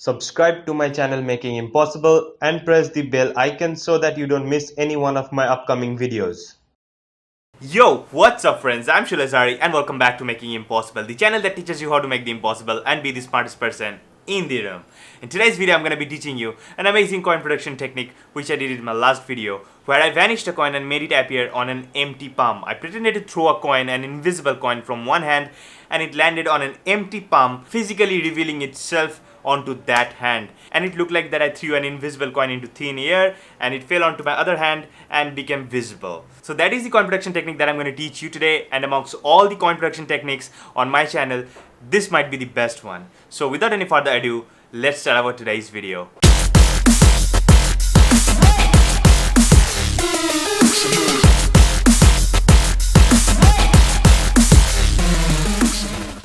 Subscribe to my channel Making Impossible and press the bell icon so that you don't miss any one of my upcoming videos. Yo, what's up friends? I'm Shulazari and welcome back to Making Impossible, the channel that teaches you how to make the impossible and be the smartest person in the room. In today's video, I'm going to be teaching you an amazing coin production technique which I did in my last video, where I vanished a coin and made it appear on an empty palm. I pretended to throw a coin, an invisible coin, from one hand, and it landed on an empty palm, physically revealing itself onto that hand, and it looked like that I threw an invisible coin into thin air and it fell onto my other hand and became visible. So that is the coin production technique that I'm going to teach you today, and amongst all the coin production techniques on my channel, this might be the best one. So without any further ado, let's start our today's video.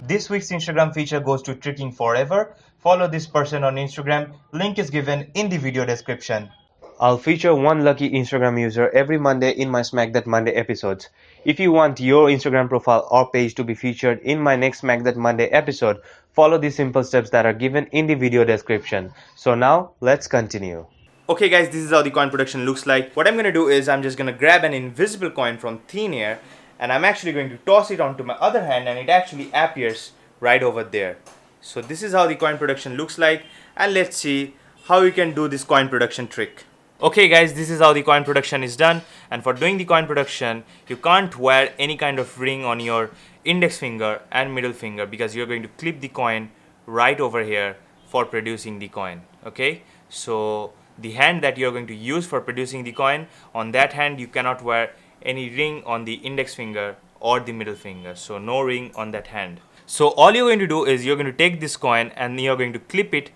This week's Instagram feature goes to Tricking Forever. Follow this person on Instagram. Link is given in the video description. I'll feature one lucky Instagram user every Monday in my Smack That Monday episodes. If you want your Instagram profile or page to be featured in my next Smack That Monday episode, follow the simple steps that are given in the video description. So now, let's continue. Okay guys, this is how the coin production looks like. What I'm going to do is I'm just going to grab an invisible coin from thin air, and I'm actually going to toss it onto my other hand, and it actually appears right over there. So this is how the coin production looks like, and let's see how you can do this coin production trick. Okay guys, this is how the coin production is done, and for doing the coin production you can't wear any kind of ring on your index finger and middle finger, because you're going to clip the coin right over here for producing the coin. Okay, so the hand that you're going to use for producing the coin, on that hand you cannot wear any ring on the index finger or the middle finger, so no ring on that hand. So all you're going to do is you're going to take this coin and you're going to clip it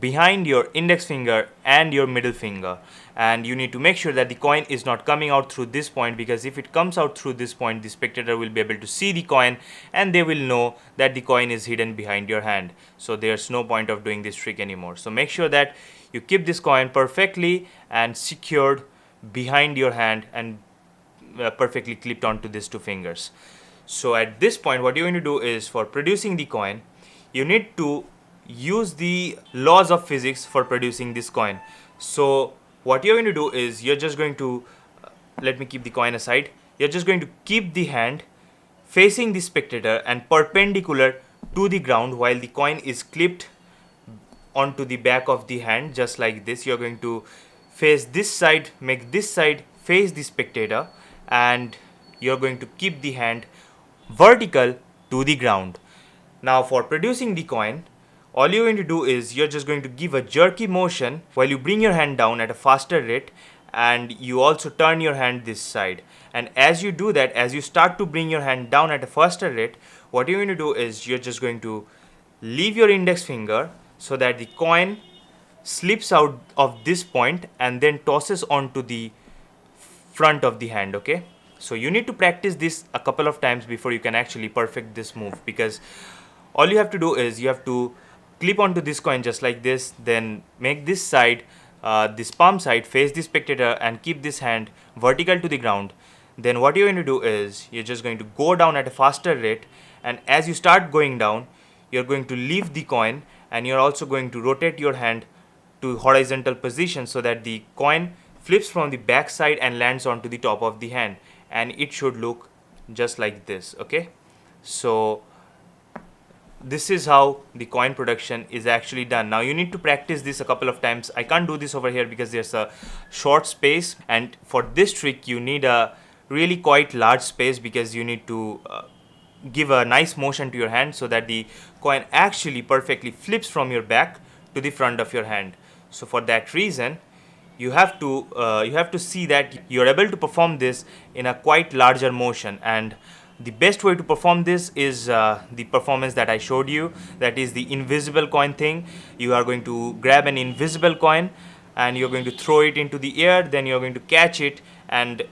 behind your index finger and your middle finger, and you need to make sure that the coin is not coming out through this point, because if it comes out through this point, the spectator will be able to see the coin and they will know that the coin is hidden behind your hand. So there's no point of doing this trick anymore. So make sure that you keep this coin perfectly and secured behind your hand and perfectly clipped onto these two fingers. So at this point, what you're going to do is, for producing the coin, you need to use the laws of physics for producing this coin. So what you're going to do is you're just going to let me keep the coin aside. You're just going to keep the hand facing the spectator and perpendicular to the ground while the coin is clipped onto the back of the hand, just like this. You're going to face this side, make this side face the spectator, and you're going to keep the hand vertical to the ground. Now for producing the coin, all you're going to do is you're just going to give a jerky motion while you bring your hand down at a faster rate, and you also turn your hand this side. And as you do that, as you start to bring your hand down at a faster rate, what you're going to do is you're just going to leave your index finger so that the coin slips out of this point and then tosses onto the front of the hand. Okay, so you need to practice this a couple of times before you can actually perfect this move, because all you have to do is you have to clip onto this coin just like this, then make this side, this palm side, face the spectator and keep this hand vertical to the ground. Then what you're going to do is you're just going to go down at a faster rate, and as you start going down, you're going to leave the coin, and you're also going to rotate your hand to horizontal position so that the coin flips from the back side and lands onto the top of the hand, and it should look just like this. Okay, so this is how the coin production is actually done. Now you need to practice this a couple of times. I can't do this over here because there's a short space, and for this trick you need a really quite large space, because you need to give a nice motion to your hand so that the coin actually perfectly flips from your back to the front of your hand. So for that reason, you have to see that you're able to perform this in a quite larger motion, and the best way to perform this is the performance that I showed you, that is the invisible coin thing. You are going to grab an invisible coin and you're going to throw it into the air, then you're going to catch it, and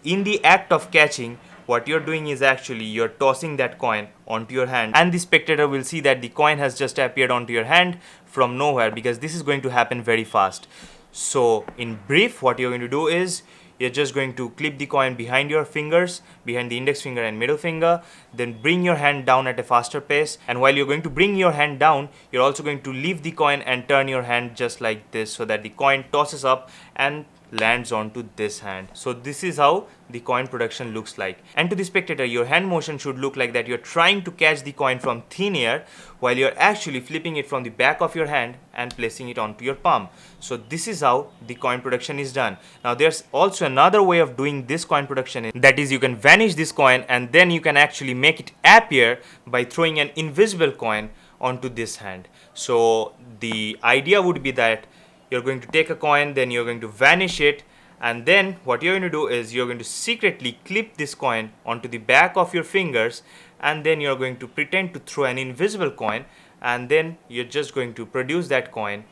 in the act of catching, what you're doing is actually you're tossing that coin onto your hand, and the spectator will see that the coin has just appeared onto your hand from nowhere, because this is going to happen very fast. So in brief, what you're going to do is you're just going to clip the coin behind your fingers, behind the index finger and middle finger, then bring your hand down at a faster pace. And while you're going to bring your hand down, you're also going to leave the coin and turn your hand just like this so that the coin tosses up and lands onto this hand. So this is how the coin production looks like. And to the spectator, your hand motion should look like that you're trying to catch the coin from thin air while you're actually flipping it from the back of your hand and placing it onto your palm. So this is how the coin production is done. Now there's also another way of doing this coin production, that is, you can vanish this coin and then you can actually make it appear by throwing an invisible coin onto this hand. So the idea would be that you're going to take a coin, then you're going to vanish it, and then what you're going to do is you're going to secretly clip this coin onto the back of your fingers, and then you're going to pretend to throw an invisible coin, and then you're just going to produce that coin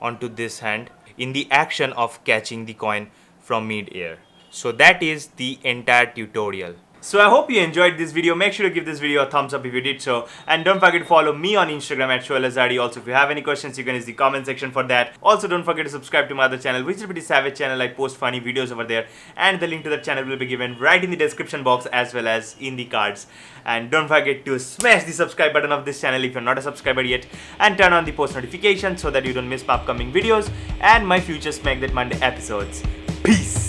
onto this hand in the action of catching the coin from mid-air. So that is the entire tutorial. So I hope you enjoyed this video. Make sure to give this video a thumbs up if you did so, and don't forget to follow me on Instagram at Shoail Azadi. Also, if you have any questions, you can use the comment section for that. Also, don't forget to subscribe to my other channel, which is Pretty Savage channel. I post funny videos over there, and the link to that channel will be given right in the description box as well as in the cards. And don't forget to smash the subscribe button of this channel if you're not a subscriber yet, and turn on the post notifications so that you don't miss my upcoming videos and my future Smack That Monday episodes. Peace!